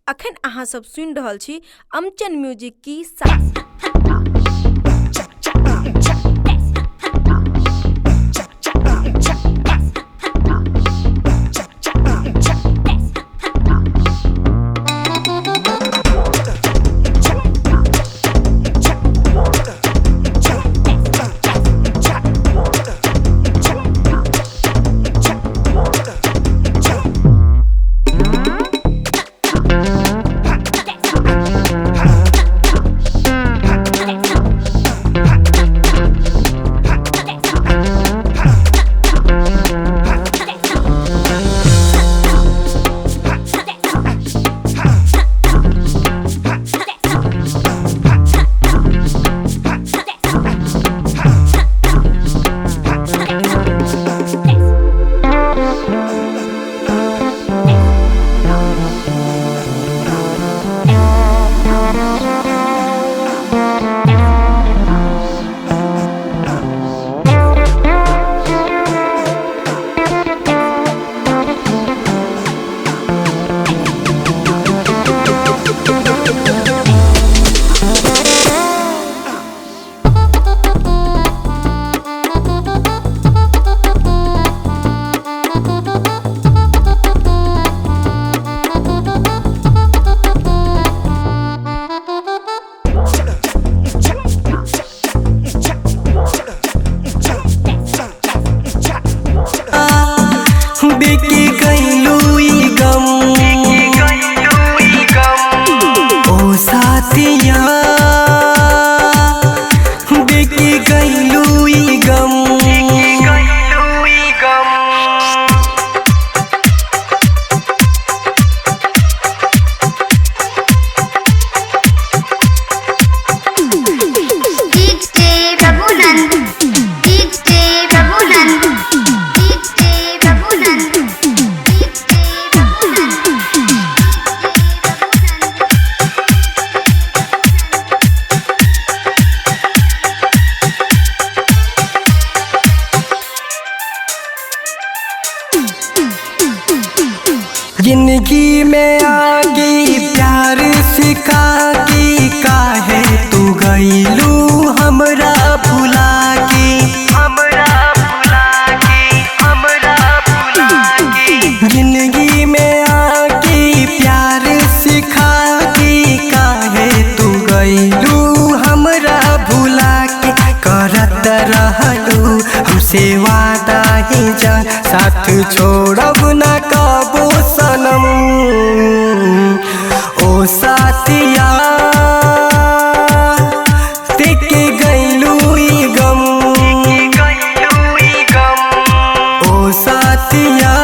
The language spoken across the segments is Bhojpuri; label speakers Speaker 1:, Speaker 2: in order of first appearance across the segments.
Speaker 1: अखन अहाँ सब सुनि रहल छी अमचन म्यूजिक की साथ।
Speaker 2: जिंदगी में आगे प्यार सिखा के काहे तू गईलू हमरा भुला के, जिंदगी में आगे प्यार सिखा के काहे तू गईलू हमरा भुला के। करत रहलू हमसे वादा ही जान, साथ छोड़ब ना कबो सनम। ओ साथिया देके गईलू ई गम, ओ साथिया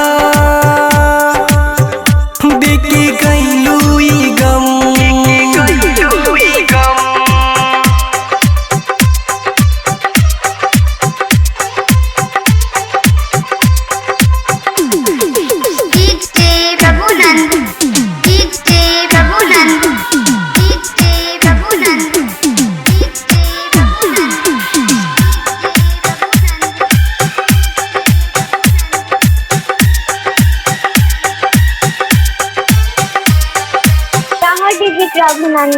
Speaker 2: देके गईलू ई गम।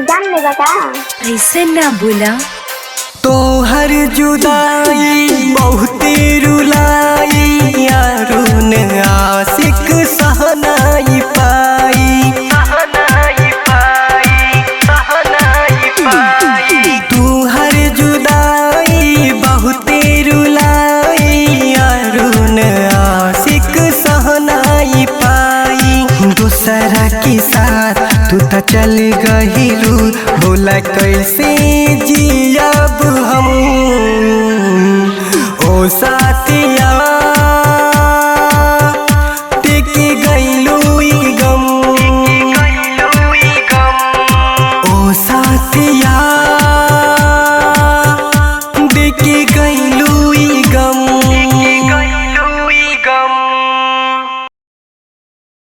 Speaker 3: जान लेगा का?
Speaker 4: ऐसे ना बोला।
Speaker 2: तो हर जुदाई बहुते रुलाई, यारो ने आशिक सहनाई पाई। तू हर जुदाई बहुते रुलाई, यारो ने आशिक सहनाई पाई। दूसरा के साथ तू तो चल गहिलू, बोला कैसे जियब हम। ओ साथिया